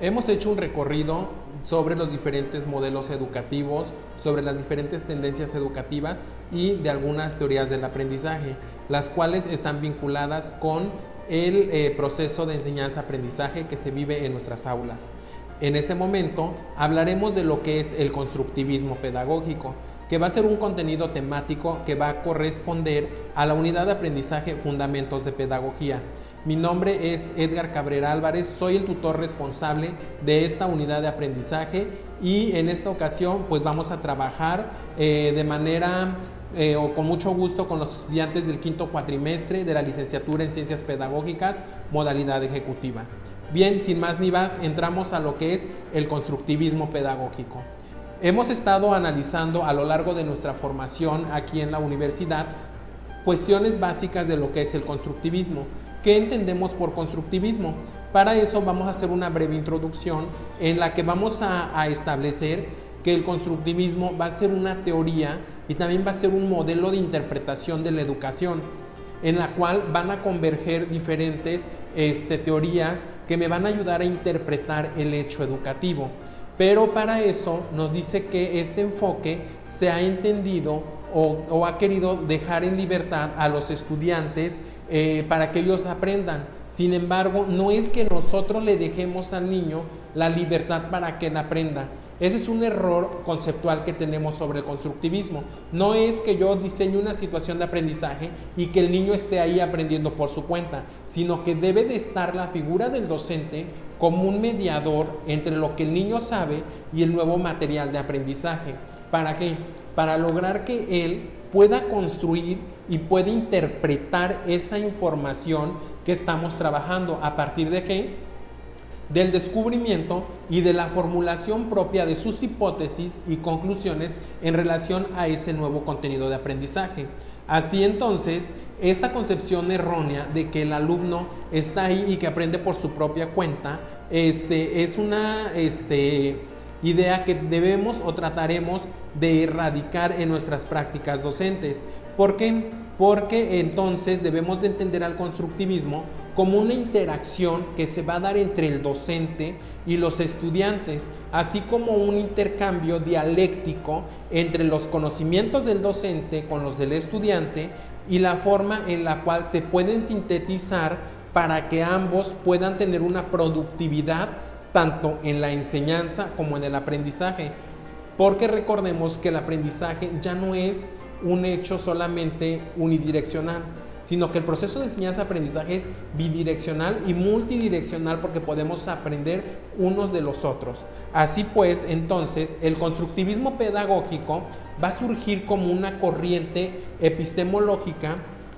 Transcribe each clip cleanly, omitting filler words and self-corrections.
Hemos hecho un recorrido sobre los diferentes modelos educativos, sobre las diferentes tendencias educativas y de algunas teorías del aprendizaje, las cuales están vinculadas con el proceso de enseñanza-aprendizaje que se vive en nuestras aulas. En este momento hablaremos de lo que es el constructivismo pedagógico, que va a ser un contenido temático que va a corresponder a la unidad de aprendizaje Fundamentos de Pedagogía. Mi nombre es Edgar Cabrera Álvarez, soy el tutor responsable de esta unidad de aprendizaje y en esta ocasión pues vamos a trabajar de manera o con mucho gusto con los estudiantes del quinto cuatrimestre de la licenciatura en Ciencias Pedagógicas, modalidad ejecutiva. Bien, sin más ni más, entramos a lo que es el constructivismo pedagógico. Hemos estado analizando a lo largo de nuestra formación aquí en la universidad cuestiones básicas de lo que es el constructivismo. ¿Qué entendemos por constructivismo? Para eso vamos a hacer una breve introducción en la que vamos a establecer que el constructivismo va a ser una teoría y también va a ser un modelo de interpretación de la educación, en la cual van a converger diferentes teorías que me van a ayudar a interpretar el hecho educativo. Pero para eso nos dice que este enfoque se ha entendido o ha querido dejar en libertad a los estudiantes para que ellos aprendan. Sin embargo, no es que nosotros le dejemos al niño la libertad para que él aprenda. Ese es un error conceptual que tenemos sobre el constructivismo. No es que yo diseñe una situación de aprendizaje y que el niño esté ahí aprendiendo por su cuenta, sino que debe de estar la figura del docente como un mediador entre lo que el niño sabe y el nuevo material de aprendizaje. ¿Para qué? Para lograr que él pueda construir y pueda interpretar esa información que estamos trabajando. ¿A partir de qué? Del descubrimiento y de la formulación propia de sus hipótesis y conclusiones en relación a ese nuevo contenido de aprendizaje. Así entonces, esta concepción errónea de que el alumno está ahí y que aprende por su propia cuenta, es una idea que debemos o trataremos de erradicar en nuestras prácticas docentes. ¿Por qué? Porque entonces debemos de entender al constructivismo como una interacción que se va a dar entre el docente y los estudiantes, así como un intercambio dialéctico entre los conocimientos del docente con los del estudiante y la forma en la cual se pueden sintetizar para que ambos puedan tener una productividad tanto en la enseñanza como en el aprendizaje. Porque recordemos que el aprendizaje ya no es un hecho solamente unidireccional, sino que el proceso de enseñanza-aprendizaje es bidireccional y multidireccional porque podemos aprender unos de los otros. Así pues, entonces, el constructivismo pedagógico va a surgir como una corriente epistemológica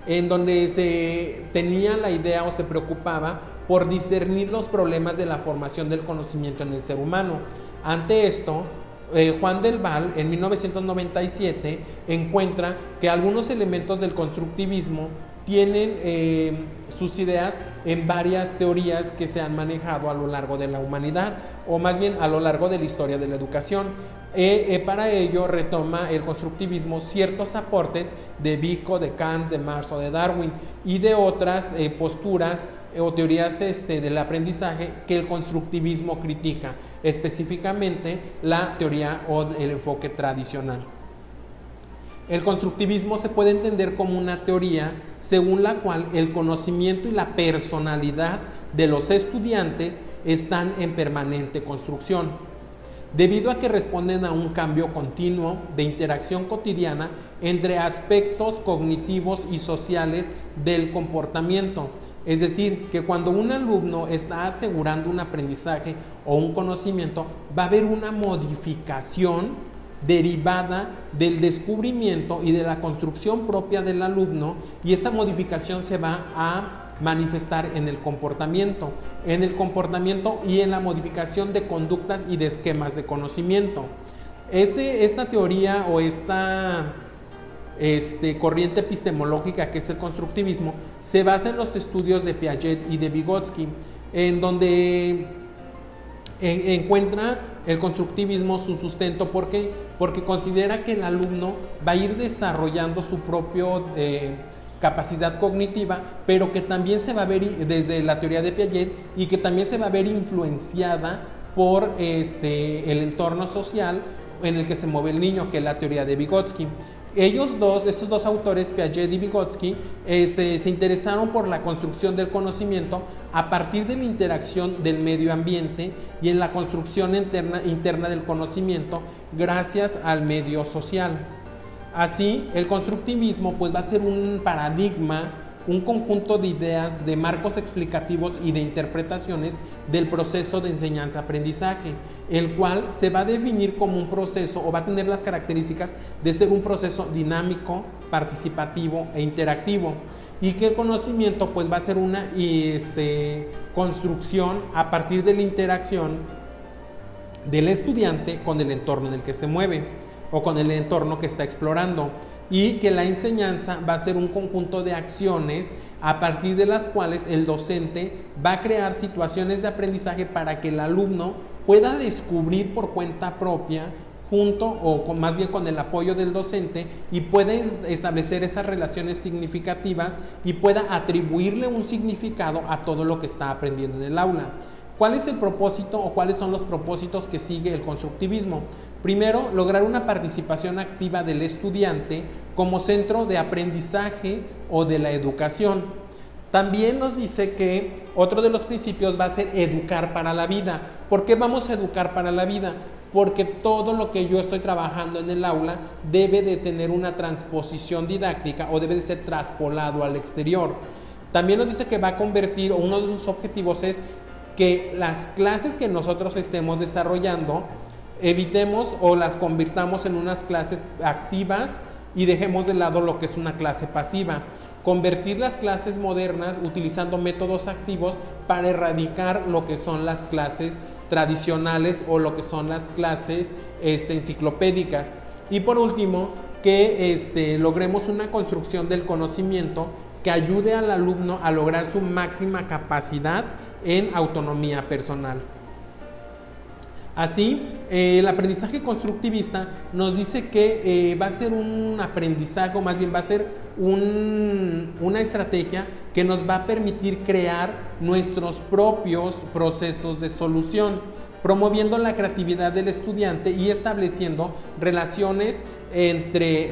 en donde se tenía la idea o se preocupaba por discernir los problemas de la formación del conocimiento en el ser humano. Ante esto, Juan del Val en 1997 encuentra que algunos elementos del constructivismo tienen sus ideas en varias teorías que se han manejado a lo largo de la humanidad, o más bien a lo largo de la historia de la educación. Para ello retoma el constructivismo ciertos aportes de Vico, de Kant, de Marx o de Darwin y de otras posturas o teorías del aprendizaje que el constructivismo critica, específicamente la teoría o el enfoque tradicional. El constructivismo se puede entender como una teoría según la cual el conocimiento y la personalidad de los estudiantes están en permanente construcción, debido a que responden a un cambio continuo de interacción cotidiana entre aspectos cognitivos y sociales del comportamiento. Es decir, que cuando un alumno está asegurando un aprendizaje o un conocimiento, va a haber una modificación derivada del descubrimiento y de la construcción propia del alumno, y esa modificación se va a manifestar en el comportamiento y en la modificación de conductas y de esquemas de conocimiento. Esta teoría o esta corriente epistemológica que es el constructivismo se basa en los estudios de Piaget y de Vygotsky, en donde encuentra el constructivismo su sustento. ¿Por qué? Porque considera que el alumno va a ir desarrollando su propio capacidad cognitiva, pero que también se va a ver desde la teoría de Piaget y que también se va a ver influenciada por el entorno social en el que se mueve el niño, que es la teoría de Vygotsky. Estos dos autores, Piaget y Vygotsky, se interesaron por la construcción del conocimiento a partir de la interacción del medio ambiente y en la construcción interna del conocimiento gracias al medio social. Así, el constructivismo pues, va a ser un paradigma, un conjunto de ideas, de marcos explicativos y de interpretaciones del proceso de enseñanza-aprendizaje, el cual se va a definir como un proceso o va a tener las características de ser un proceso dinámico, participativo e interactivo, y que el conocimiento pues, va a ser una construcción a partir de la interacción del estudiante con el entorno en el que se mueve o con el entorno que está explorando, y que la enseñanza va a ser un conjunto de acciones a partir de las cuales el docente va a crear situaciones de aprendizaje para que el alumno pueda descubrir por cuenta propia más bien con el apoyo del docente, y pueda establecer esas relaciones significativas y pueda atribuirle un significado a todo lo que está aprendiendo en el aula. ¿Cuál es el propósito o cuáles son los propósitos que sigue el constructivismo? Primero, lograr una participación activa del estudiante como centro de aprendizaje o de la educación. También nos dice que otro de los principios va a ser educar para la vida. ¿Por qué vamos a educar para la vida? Porque todo lo que yo estoy trabajando en el aula debe de tener una transposición didáctica o debe de ser traspolado al exterior. También nos dice que va a convertir, o uno de sus objetivos es que las clases que nosotros estemos desarrollando evitemos o las convirtamos en unas clases activas y dejemos de lado lo que es una clase pasiva. Convertir las clases modernas utilizando métodos activos para erradicar lo que son las clases tradicionales o lo que son las clases enciclopédicas. Y por último, que logremos una construcción del conocimiento que ayude al alumno a lograr su máxima capacidad en autonomía personal. Así, el aprendizaje constructivista nos dice que va a ser un aprendizaje, o más bien va a ser una estrategia que nos va a permitir crear nuestros propios procesos de solución, promoviendo la creatividad del estudiante y estableciendo relaciones entre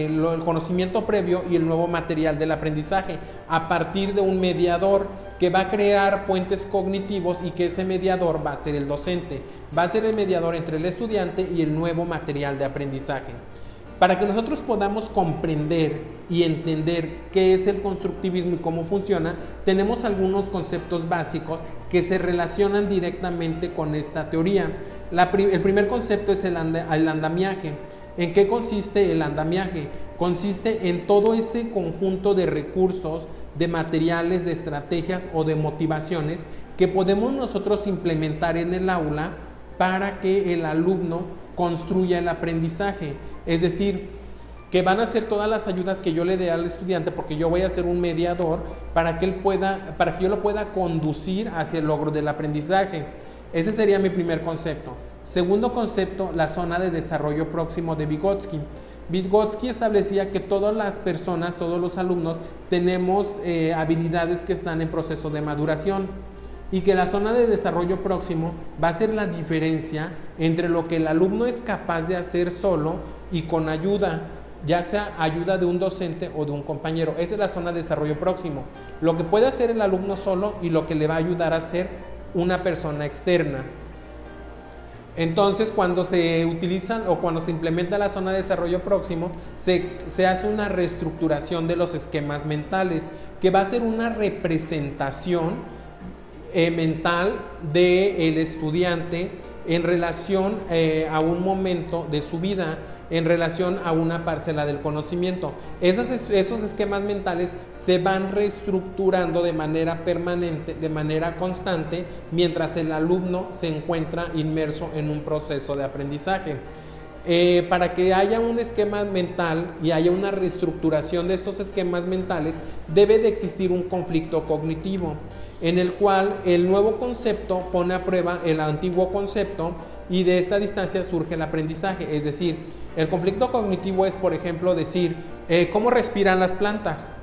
el conocimiento previo y el nuevo material del aprendizaje a partir de un mediador que va a crear puentes cognitivos, y que ese mediador va a ser el docente, va a ser el mediador entre el estudiante y el nuevo material de aprendizaje. Para que nosotros podamos comprender y entender qué es el constructivismo y cómo funciona, tenemos algunos conceptos básicos que se relacionan directamente con esta teoría. El primer concepto es el andamiaje. ¿En qué consiste el andamiaje? Consiste en todo ese conjunto de recursos, de materiales, de estrategias o de motivaciones que podemos nosotros implementar en el aula para que el alumno construya el aprendizaje. Es decir, que van a ser todas las ayudas que yo le dé al estudiante, porque yo voy a ser un mediador para que yo lo pueda conducir hacia el logro del aprendizaje. Ese sería mi primer concepto. Segundo concepto, la zona de desarrollo próximo de Vygotsky. Vygotsky establecía que todas las personas, todos los alumnos, tenemos habilidades que están en proceso de maduración, y que la zona de desarrollo próximo va a ser la diferencia entre lo que el alumno es capaz de hacer solo y con ayuda, ya sea ayuda de un docente o de un compañero. Esa es la zona de desarrollo próximo, lo que puede hacer el alumno solo y lo que le va a ayudar a hacer una persona externa. Entonces, cuando se utilizan o cuando se implementa la zona de desarrollo próximo, se hace una reestructuración de los esquemas mentales, que va a ser una representación mental del estudiante en relación a un momento de su vida, en relación a una parcela del conocimiento. Esos esquemas mentales se van reestructurando de manera permanente, de manera constante, mientras el alumno se encuentra inmerso en un proceso de aprendizaje. Para que haya un esquema mental y haya una reestructuración de estos esquemas mentales, debe de existir un conflicto cognitivo, en el cual el nuevo concepto pone a prueba el antiguo concepto y de esta distancia surge el aprendizaje. Es decir, el conflicto cognitivo es, por ejemplo, decir, ¿cómo respiran las plantas?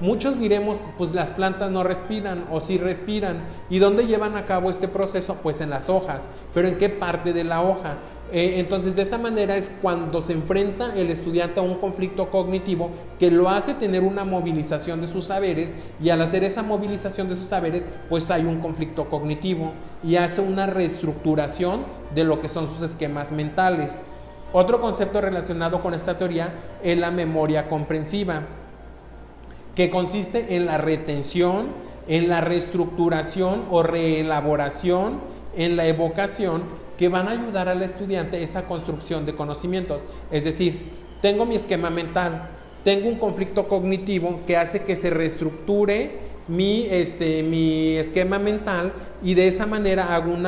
Muchos diremos, pues las plantas no respiran o sí respiran. ¿Y dónde llevan a cabo este proceso? Pues en las hojas. ¿Pero en qué parte de la hoja? Entonces, de esta manera es cuando se enfrenta el estudiante a un conflicto cognitivo que lo hace tener una movilización de sus saberes, y al hacer esa movilización de sus saberes, pues hay un conflicto cognitivo y hace una reestructuración de lo que son sus esquemas mentales. Otro concepto relacionado con esta teoría es la memoria comprensiva, que consiste en la retención, en la reestructuración o reelaboración, en la evocación, que van a ayudar al estudiante a esa construcción de conocimientos. Es decir, tengo mi esquema mental, tengo un conflicto cognitivo que hace que se reestructure mi esquema mental, y de esa manera hago un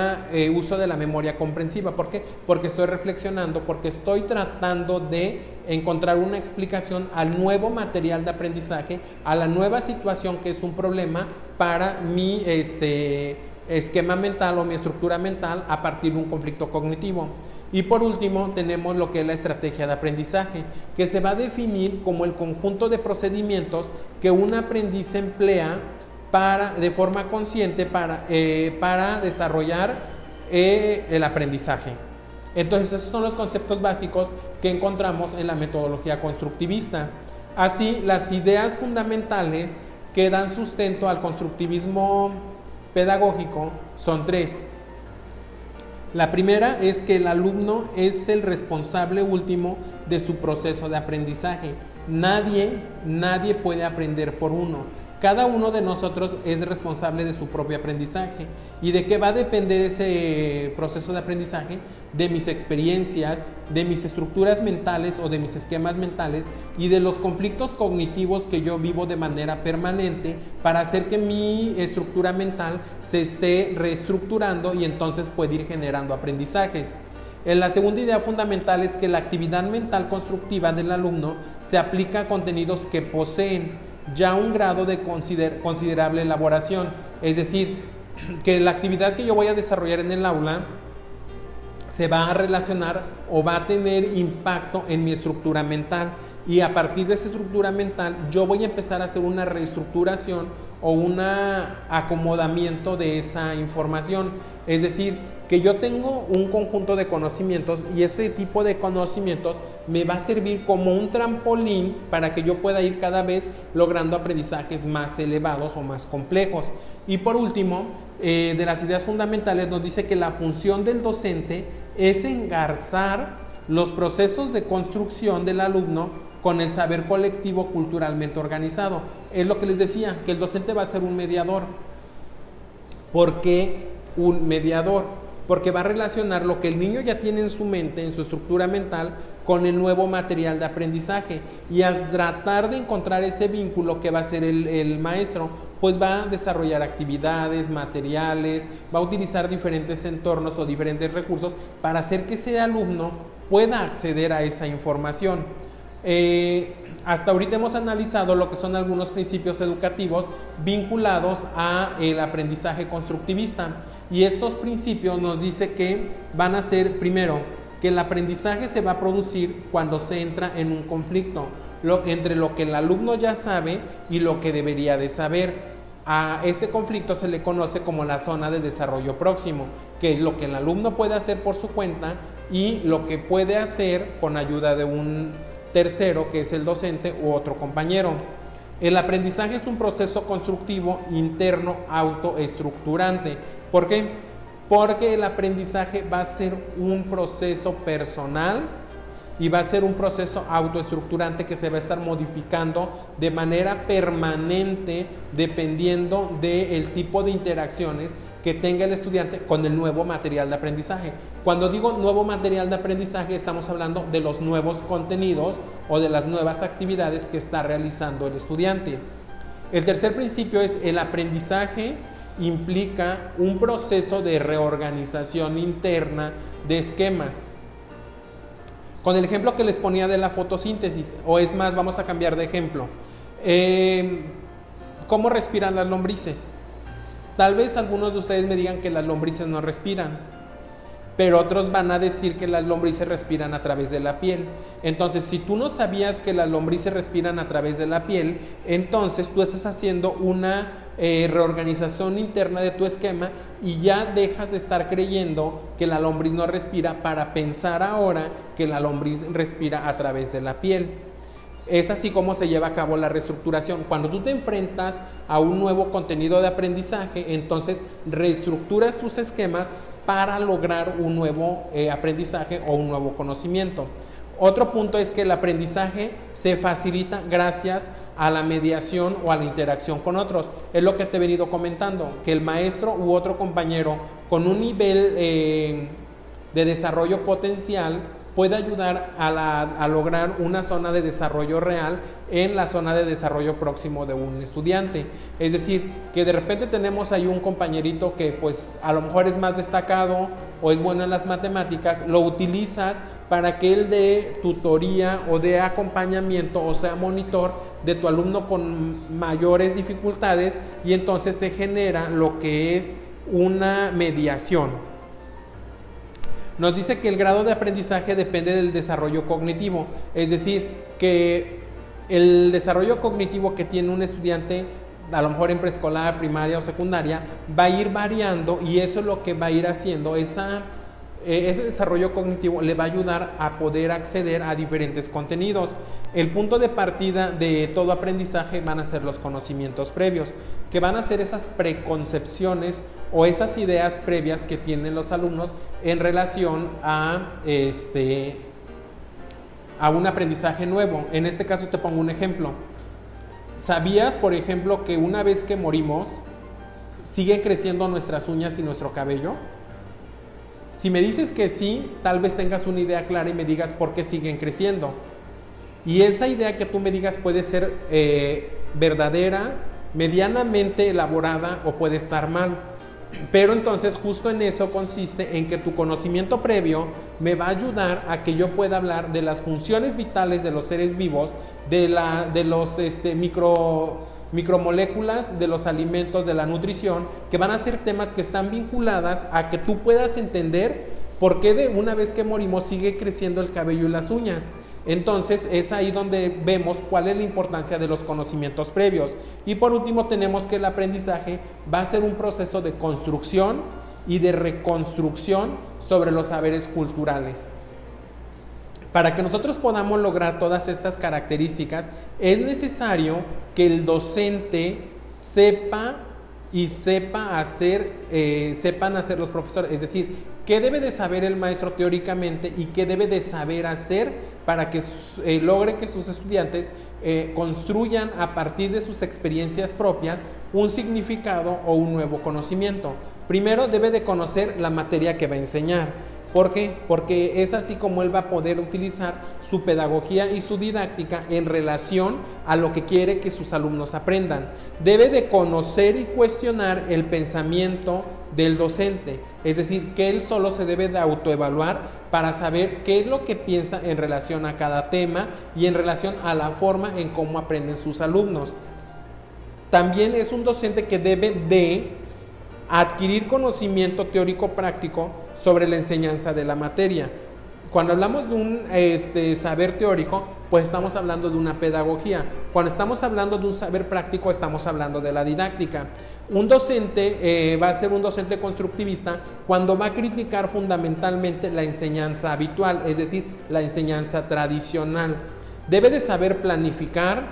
uso de la memoria comprensiva. ¿Por qué? Porque estoy reflexionando, porque estoy tratando de encontrar una explicación al nuevo material de aprendizaje, a la nueva situación que es un problema para mi esquema mental o mi estructura mental a partir de un conflicto cognitivo. Y por último tenemos lo que es la estrategia de aprendizaje, que se va a definir como el conjunto de procedimientos que un aprendiz emplea de forma consciente para desarrollar el aprendizaje. Entonces, esos son los conceptos básicos que encontramos en la metodología constructivista. Así, las ideas fundamentales que dan sustento al constructivismo pedagógico son tres. La primera es que el alumno es el responsable último de su proceso de aprendizaje. Nadie puede aprender por uno. Cada uno de nosotros es responsable de su propio aprendizaje. ¿Y de qué va a depender ese proceso de aprendizaje? De mis experiencias, de mis estructuras mentales o de mis esquemas mentales, y de los conflictos cognitivos que yo vivo de manera permanente para hacer que mi estructura mental se esté reestructurando y entonces pueda ir generando aprendizajes. La segunda idea fundamental es que la actividad mental constructiva del alumno se aplica a contenidos que poseen ya un grado de considerable elaboración. Es decir, que la actividad que yo voy a desarrollar en el aula se va a relacionar o va a tener impacto en mi estructura mental, y a partir de esa estructura mental yo voy a empezar a hacer una reestructuración o un acomodamiento de esa información. Es decir, que yo tengo un conjunto de conocimientos, y ese tipo de conocimientos me va a servir como un trampolín para que yo pueda ir cada vez logrando aprendizajes más elevados o más complejos. Y por último, de las ideas fundamentales nos dice que la función del docente es engarzar los procesos de construcción del alumno con el saber colectivo culturalmente organizado. Es lo que les decía, que el docente va a ser un mediador. ¿Por qué un mediador? Porque va a relacionar lo que el niño ya tiene en su mente, en su estructura mental, con el nuevo material de aprendizaje, y al tratar de encontrar ese vínculo que va a ser el maestro, pues va a desarrollar actividades, materiales, va a utilizar diferentes entornos o diferentes recursos para hacer que ese alumno pueda acceder a esa información. Hasta ahorita hemos analizado lo que son algunos principios educativos vinculados a el aprendizaje constructivista, y estos principios nos dice que van a ser, primero, que el aprendizaje se va a producir cuando se entra en un conflicto entre lo que el alumno ya sabe y lo que debería de saber. A este conflicto se le conoce como la zona de desarrollo próximo, que es lo que el alumno puede hacer por su cuenta y lo que puede hacer con ayuda de un tercero, que es el docente u otro compañero. El aprendizaje es un proceso constructivo interno autoestructurante. ¿Por qué? Porque el aprendizaje va a ser un proceso personal y va a ser un proceso autoestructurante que se va a estar modificando de manera permanente dependiendo del tipo de interacciones que tenga el estudiante con el nuevo material de aprendizaje. Cuando digo nuevo material de aprendizaje, estamos hablando de los nuevos contenidos o de las nuevas actividades que está realizando el estudiante. El tercer principio es: el aprendizaje implica un proceso de reorganización interna de esquemas. Con el ejemplo que les ponía de la fotosíntesis, o es más, vamos a cambiar de ejemplo. ¿Cómo respiran las lombrices? Tal vez algunos de ustedes me digan que las lombrices no respiran, pero otros van a decir que las lombrices respiran a través de la piel. Entonces, si tú no sabías que las lombrices respiran a través de la piel, entonces tú estás haciendo una reorganización interna de tu esquema y ya dejas de estar creyendo que la lombriz no respira para pensar ahora que la lombriz respira a través de la piel. Es así como se lleva a cabo la reestructuración. Cuando tú te enfrentas a un nuevo contenido de aprendizaje, entonces reestructuras tus esquemas para lograr un nuevo aprendizaje o un nuevo conocimiento. Otro punto es que el aprendizaje se facilita gracias a la mediación o a la interacción con otros. Es lo que te he venido comentando, que el maestro u otro compañero con un nivel de desarrollo potencial puede ayudar a lograr una zona de desarrollo real en la zona de desarrollo próximo de un estudiante. Es decir, que de repente tenemos ahí un compañerito que pues a lo mejor es más destacado o es bueno en las matemáticas, lo utilizas para que él dé tutoría o dé acompañamiento o sea monitor de tu alumno con mayores dificultades y entonces se genera lo que es una mediación. Nos dice que el grado de aprendizaje depende del desarrollo cognitivo, es decir, que el desarrollo cognitivo que tiene un estudiante, a lo mejor en preescolar, primaria o secundaria, va a ir variando y eso es lo que va a ir haciendo, ese desarrollo cognitivo le va a ayudar a poder acceder a diferentes contenidos. El punto de partida de todo aprendizaje van a ser los conocimientos previos, que van a ser esas preconcepciones o esas ideas previas que tienen los alumnos en relación a un aprendizaje nuevo. En este caso te pongo un ejemplo. ¿Sabías, por ejemplo, que una vez que morimos, siguen creciendo nuestras uñas y nuestro cabello? Si me dices que sí, tal vez tengas una idea clara y me digas por qué siguen creciendo. Y esa idea que tú me digas puede ser verdadera, medianamente elaborada o puede estar mal. Pero entonces justo en eso consiste en que tu conocimiento previo me va a ayudar a que yo pueda hablar de las funciones vitales de los seres vivos, de los micromoléculas, de los alimentos, de la nutrición, que van a ser temas que están vinculadas a que tú puedas entender por qué de una vez que morimos sigue creciendo el cabello y las uñas. Entonces es ahí donde vemos cuál es la importancia de los conocimientos previos. Y por último tenemos que el aprendizaje va a ser un proceso de construcción y de reconstrucción sobre los saberes culturales. Para que nosotros podamos lograr todas estas características, es necesario que el docente sepan hacer los profesores, es decir, qué debe de saber el maestro teóricamente y qué debe de saber hacer para que logre que sus estudiantes construyan a partir de sus experiencias propias un significado o un nuevo conocimiento. Primero debe de conocer la materia que va a enseñar. ¿Por qué? Porque es así como él va a poder utilizar su pedagogía y su didáctica en relación a lo que quiere que sus alumnos aprendan. Debe de conocer y cuestionar el pensamiento del docente, es decir, que él solo se debe de autoevaluar para saber qué es lo que piensa en relación a cada tema y en relación a la forma en cómo aprenden sus alumnos. También es un docente que debe de adquirir conocimiento teórico práctico sobre la enseñanza de la materia. Cuando hablamos de un saber teórico, pues estamos hablando de una pedagogía. Cuando estamos hablando de un saber práctico, estamos hablando de la didáctica. Un docente va a ser un docente constructivista cuando va a criticar fundamentalmente la enseñanza habitual, es decir, la enseñanza tradicional. Debe de saber planificar,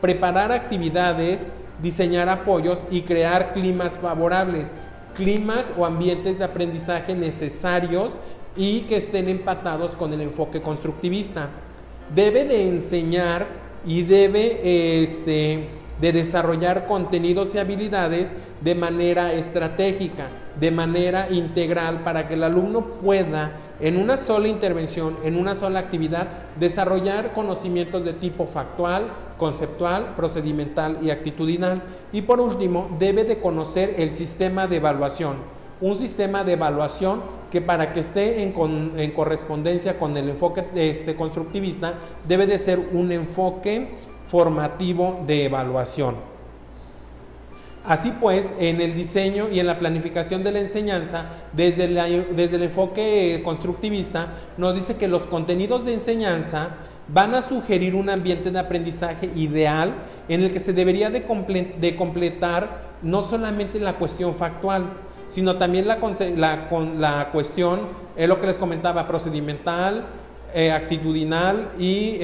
preparar actividades, diseñar apoyos y crear climas favorables, climas o ambientes de aprendizaje necesarios y que estén empatados con el enfoque constructivista. Debe de enseñar y debe de desarrollar contenidos y habilidades de manera estratégica, de manera integral, para que el alumno pueda, en una sola intervención, en una sola actividad, desarrollar conocimientos de tipo factual, conceptual, procedimental y actitudinal. Y por último, debe de conocer el sistema de evaluación. Un sistema de evaluación que para que esté en correspondencia con el enfoque constructivista, debe de ser un enfoque formativo de evaluación. Así pues, en el diseño y en la planificación de la enseñanza, desde el enfoque constructivista, nos dice que los contenidos de enseñanza van a sugerir un ambiente de aprendizaje ideal en el que se debería de completar no solamente la cuestión factual, sino también la cuestión, es lo que les comentaba, procedimental, actitudinal y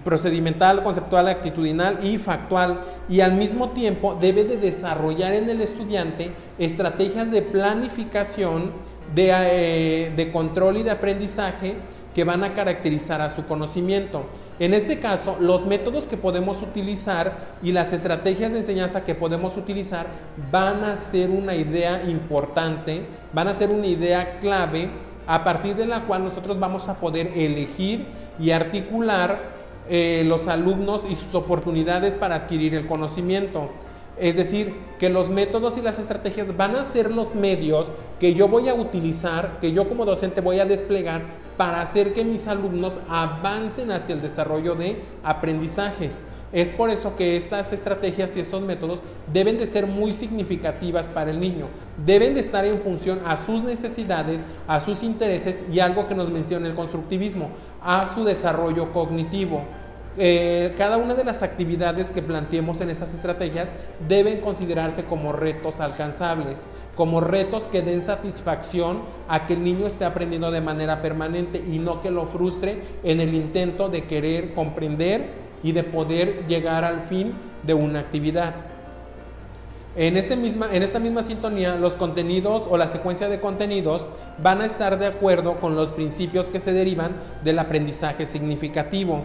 procedimental, conceptual, actitudinal y factual, y al mismo tiempo debe de desarrollar en el estudiante estrategias de planificación, de control y de aprendizaje que van a caracterizar a su conocimiento. En este caso, los métodos que podemos utilizar y las estrategias de enseñanza que podemos utilizar van a ser una idea importante, van a ser una idea clave a partir de la cual nosotros vamos a poder elegir y articular los alumnos y sus oportunidades para adquirir el conocimiento. Es decir, que los métodos y las estrategias van a ser los medios que yo voy a utilizar, que yo como docente voy a desplegar para hacer que mis alumnos avancen hacia el desarrollo de aprendizajes. Es por eso que estas estrategias y estos métodos deben de ser muy significativas para el niño, deben de estar en función a sus necesidades, a sus intereses y algo que nos menciona el constructivismo, a su desarrollo cognitivo. Cada una de las actividades que planteemos en esas estrategias deben considerarse como retos alcanzables, como retos que den satisfacción a que el niño esté aprendiendo de manera permanente y no que lo frustre en el intento de querer comprender y de poder llegar al fin de una actividad. En esta misma sintonía, los contenidos o la secuencia de contenidos van a estar de acuerdo con los principios que se derivan del aprendizaje significativo,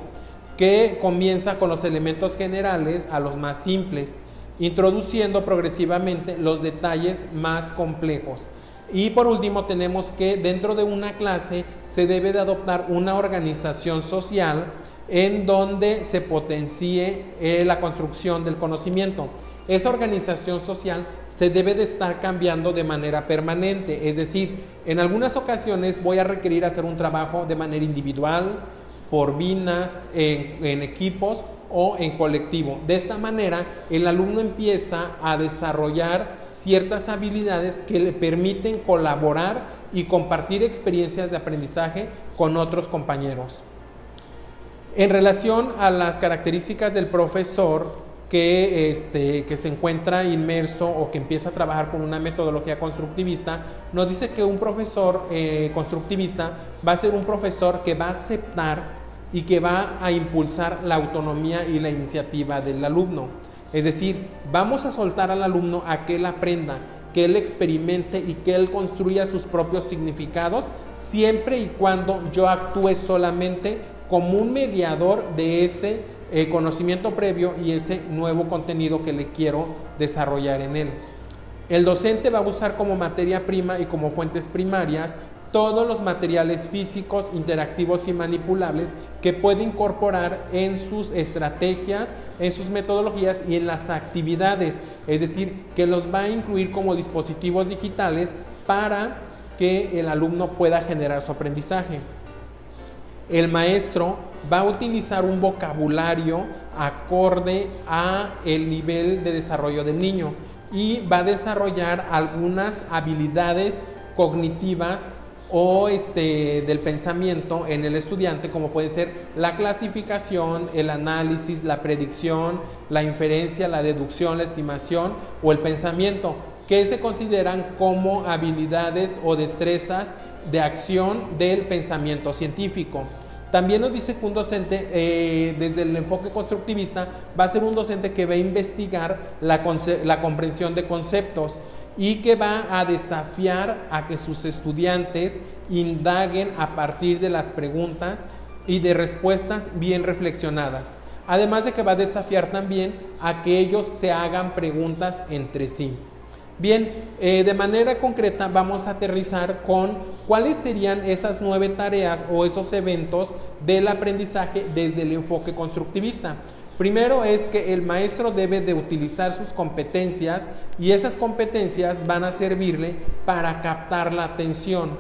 que comienza con los elementos generales a los más simples, introduciendo progresivamente los detalles más complejos. Y por último tenemos que dentro de una clase se debe de adoptar una organización social en donde se potencie la construcción del conocimiento. Esa organización social se debe de estar cambiando de manera permanente, es decir, en algunas ocasiones voy a requerir hacer un trabajo de manera individual, por binas, en equipos o en colectivo. De esta manera, el alumno empieza a desarrollar ciertas habilidades que le permiten colaborar y compartir experiencias de aprendizaje con otros compañeros. En relación a las características del profesor que se encuentra inmerso o que empieza a trabajar con una metodología constructivista, nos dice que un profesor constructivista va a ser un profesor que va a aceptar y que va a impulsar la autonomía y la iniciativa del alumno. Es decir, vamos a soltar al alumno a que él aprenda, que él experimente y que él construya sus propios significados, siempre y cuando yo actúe solamente como un mediador de ese conocimiento previo y ese nuevo contenido que le quiero desarrollar en él. El docente va a usar como materia prima y como fuentes primarias todos los materiales físicos, interactivos y manipulables que puede incorporar en sus estrategias, en sus metodologías y en las actividades, es decir, que los va a incluir como dispositivos digitales para que el alumno pueda generar su aprendizaje. El maestro va a utilizar un vocabulario acorde a el nivel de desarrollo del niño y va a desarrollar algunas habilidades cognitivas o del pensamiento en el estudiante, como puede ser la clasificación, el análisis, la predicción, la inferencia, la deducción, la estimación o el pensamiento, que se consideran como habilidades o destrezas de acción del pensamiento científico. También nos dice que un docente, desde el enfoque constructivista, va a ser un docente que va a investigar la comprensión de conceptos y que va a desafiar a que sus estudiantes indaguen a partir de las preguntas y de respuestas bien reflexionadas. Además de que va a desafiar también a que ellos se hagan preguntas entre sí. Bien, de manera concreta vamos a aterrizar con cuáles serían esas 9 tareas o esos eventos del aprendizaje desde el enfoque constructivista. Primero es que el maestro debe de utilizar sus competencias y esas competencias van a servirle para captar la atención,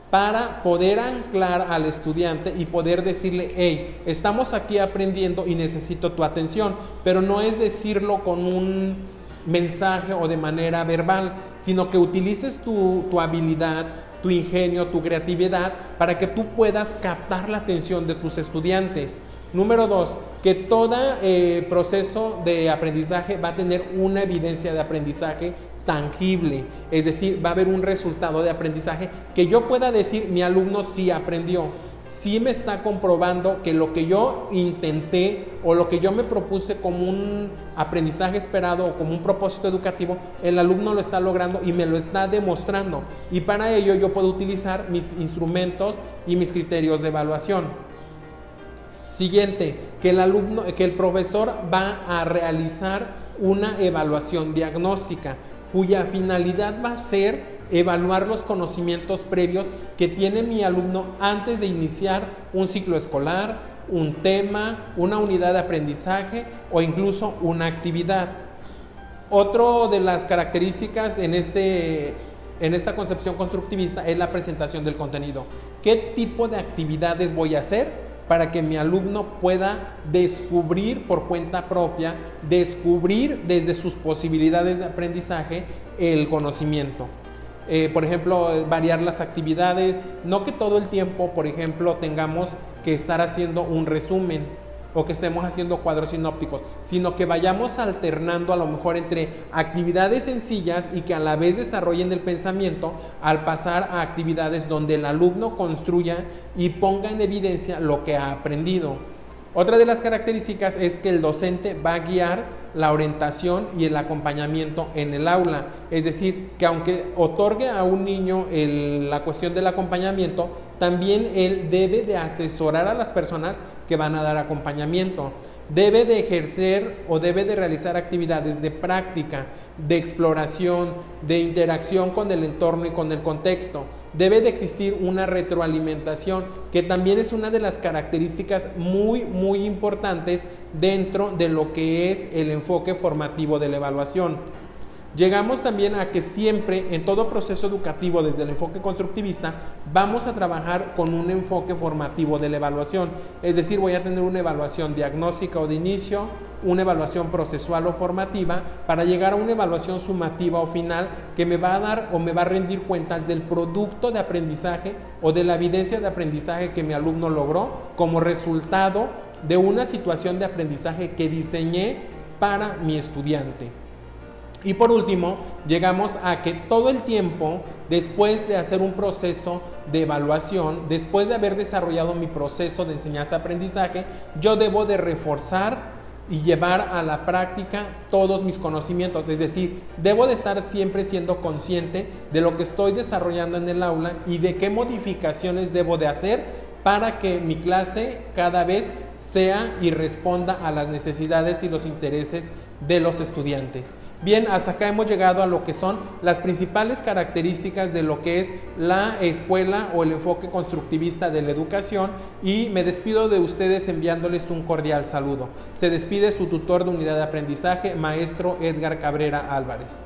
para poder anclar al estudiante y poder decirle, hey, estamos aquí aprendiendo y necesito tu atención, pero no es decirlo con un mensaje o de manera verbal, sino que utilices tu habilidad, tu ingenio, tu creatividad para que tú puedas captar la atención de tus estudiantes. Número 2, que todo proceso de aprendizaje va a tener una evidencia de aprendizaje tangible, es decir, va a haber un resultado de aprendizaje que yo pueda decir, mi alumno sí aprendió, sí me está comprobando que lo que yo intenté o lo que yo me propuse como un aprendizaje esperado o como un propósito educativo, el alumno lo está logrando y me lo está demostrando. Y para ello yo puedo utilizar mis instrumentos y mis criterios de evaluación. Siguiente, que el profesor va a realizar una evaluación diagnóstica, cuya finalidad va a ser evaluar los conocimientos previos que tiene mi alumno antes de iniciar un ciclo escolar, un tema, una unidad de aprendizaje o incluso una actividad. Otra de las características en esta concepción constructivista es la presentación del contenido. ¿Qué tipo de actividades voy a hacer para que mi alumno pueda descubrir por cuenta propia, descubrir desde sus posibilidades de aprendizaje el conocimiento? Por ejemplo, variar las actividades, no que todo el tiempo, por ejemplo, tengamos que estar haciendo un resumen o que estemos haciendo cuadros sinópticos, sino que vayamos alternando a lo mejor entre actividades sencillas y que a la vez desarrollen el pensamiento al pasar a actividades donde el alumno construya y ponga en evidencia lo que ha aprendido. Otra de las características es que el docente va a guiar la orientación y el acompañamiento en el aula, es decir, que aunque otorgue a un niño la cuestión del acompañamiento, también él debe de asesorar a las personas que van a dar acompañamiento. Debe de ejercer o debe de realizar actividades de práctica, de exploración, de interacción con el entorno y con el contexto. Debe de existir una retroalimentación, que también es una de las características muy importantes dentro de lo que es el enfoque formativo de la evaluación. Llegamos también a que siempre en todo proceso educativo desde el enfoque constructivista vamos a trabajar con un enfoque formativo de la evaluación, es decir, voy a tener una evaluación diagnóstica o de inicio, una evaluación procesual o formativa para llegar a una evaluación sumativa o final que me va a dar o me va a rendir cuentas del producto de aprendizaje o de la evidencia de aprendizaje que mi alumno logró como resultado de una situación de aprendizaje que diseñé para mi estudiante. Y por último, llegamos a que todo el tiempo, después de hacer un proceso de evaluación, después de haber desarrollado mi proceso de enseñanza-aprendizaje, yo debo de reforzar y llevar a la práctica todos mis conocimientos, es decir, debo de estar siempre siendo consciente de lo que estoy desarrollando en el aula y de qué modificaciones debo de hacer para que mi clase cada vez sea y responda a las necesidades y los intereses de los estudiantes. Bien, hasta acá hemos llegado a lo que son las principales características de lo que es la escuela o el enfoque constructivista de la educación y me despido de ustedes enviándoles un cordial saludo. Se despide su tutor de unidad de aprendizaje, maestro Edgar Cabrera Álvarez.